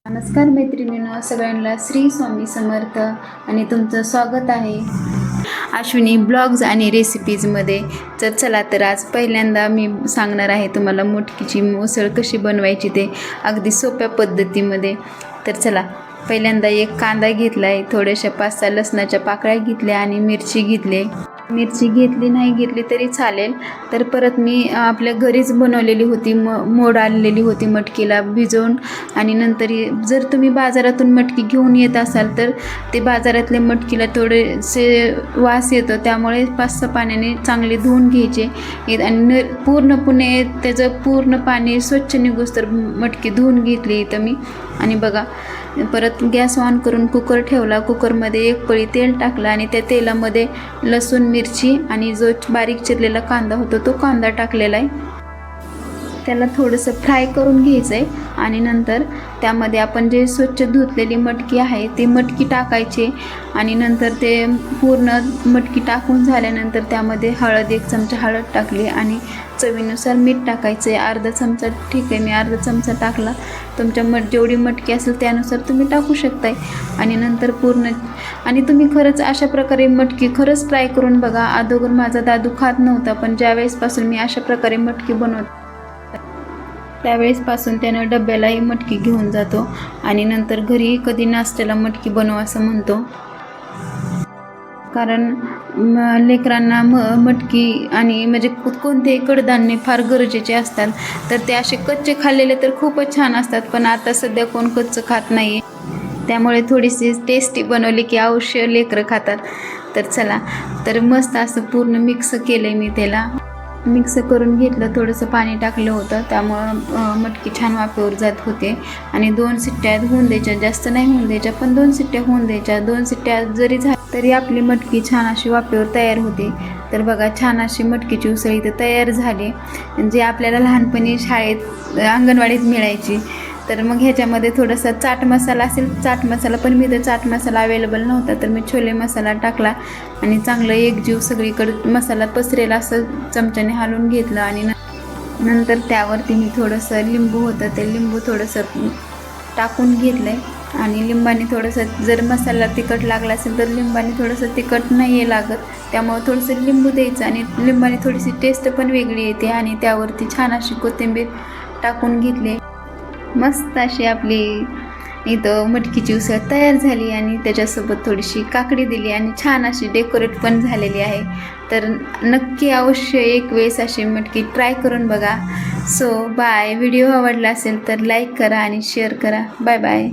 नमस्कार मैत्रिणींनो, सगळ्यांना श्री स्वामी समर्थ आणि तुमचं स्वागत आहे अश्विनी ब्लॉग्स आणि रेसिपीजमध्ये. तर चला, तर आज पहिल्यांदा मी सांगणार आहे तुम्हाला मटकीची उसळ कशी बनवायची ते अगदी सोप्या पद्धतीमध्ये. तर चला, पहिल्यांदा एक कांदा घेतला आहे, थोड्याशा 5-6 लसणाच्या पाकळ्या घेतल्या आणि मिरची घेतली. मिरची घेतली नाही घेतली तरी चालेल. तर परत मी आपल्या घरीच बनवलेली होती, मोड आलेली होती मटकीला भिजवून. आणि नंतर जर तुम्ही बाजारातून मटकी घेऊन येत असाल तर ते बाजारातल्या मटकीला थोडेसे वास येतो, त्यामुळे 5-6 पाण्याने चांगले धुवून घ्यायचे आणि पूर्णपणे त्याचं पूर्ण पाणी स्वच्छ निघोस तर मटकी धुवून घेतली इथं मी. आणि बघा, परत गॅस ऑन करून कुकर ठेवला. कुकरमध्ये 1 पळी तेल टाकलं आणि त्या तेलामध्ये लसूण, मिरची आणि जो बारीक चिरलेला कांदा होता तो कांदा टाकलेला आहे. त्याला थोडंसं फ्राय करून घ्यायचं आहे आणि नंतर त्यामध्ये आपण जे स्वच्छ धुतलेली मटकी आहे ती मटकी टाकायची. आणि नंतर ते पूर्ण मटकी टाकून झाल्यानंतर त्यामध्ये हळद, 1 चमचा हळद टाकली आणि चवीनुसार मीठ टाकायचं आहे. अर्धा चमचा, ठीक आहे, मी अर्धा चमचा टाकला. तुमच्या जेवढी मटकी असेल त्यानुसार तुम्ही टाकू शकताय. आणि नंतर आणि तुम्ही खरंच अशा प्रकारे मटकी खरंच ट्राय करून बघा. अगोदर माझा दादू खात नव्हता, पण ज्यावेळेसपासून मी अशा प्रकारे मटकी बनवते त्यावेळेसपासून त्यानं डब्यालाही मटकी घेऊन जातो आणि नंतर घरी कधी नाश्त्याला मटकी बनव असं म्हणतो. कारण लेकरांना मटकी आणि म्हणजे कोणतेही कडधान्य फार गरजेचे असतात. तर ते असे कच्चे खाल्लेले तर खूपच छान असतात, पण आता सध्या कोण कच्चं खात नाही, त्यामुळे थोडीशी टेस्टी बनवली की अवश्य लेकरं खातात. तर चला, तर मस्त असं पूर्ण मिक्स केलं मी. त्याला मिक्स करून घेतलं, थोडंसं पाणी टाकलं होतं, त्यामुळं मटकी छान वाफेवर जात होते. आणि 2 शिट्ट्या होऊन द्यायच्या, जास्त नाही होऊन द्यायच्या, पण 2 शिट्ट्या होऊन द्यायच्या. 2 शिट्ट्या जरी झाल्या तरी आपली मटकी छान अशी वाफेवर तयार होते. तर बघा, छान अशी मटकीची उसळ इथं तयार झाली, जे आपल्याला लहानपणी शाळेत अंगणवाडीत मिळायची. तर मग ह्याच्यामध्ये थोडासा चाट मसाला असेल, चाट मसाला, पण मी तर चाट मसाला अवेलेबल नव्हता, तर मी छोले मसाला टाकला आणि चांगलं एकजीव सगळीकडे मसाला पसरेला असं चमच्याने हलवून घेतलं. आणि नंतर त्यावरती मी थोडंसं लिंबू होतं ते लिंबू थोडंसं टाकून घेतलं आहे. आणि लिंबाने थोडंसं, जर मसाला तिखट लागला असेल तर लिंबाने थोडंसं तिखट नाही आहे लागत, त्यामुळे थोडंसं लिंबू द्यायचं आणि लिंबाने थोडीशी टेस्ट पण वेगळी येते. आणि त्यावरती छान अशी कोथिंबीर टाकून घेतली. मस्त अशी आपली इथं मटकीची उसळ तयार झाली आणि त्याच्यासोबत थोडीशी काकडी दिली आणि छान अशी डेकोरेट पण झालेली आहे. तर नक्की अवश्य एक वेळेस अशी मटकी ट्राय करून बघा. So bye. व्हिडिओ आवडला असेल तर लाईक करा आणि शेअर करा. Bye bye.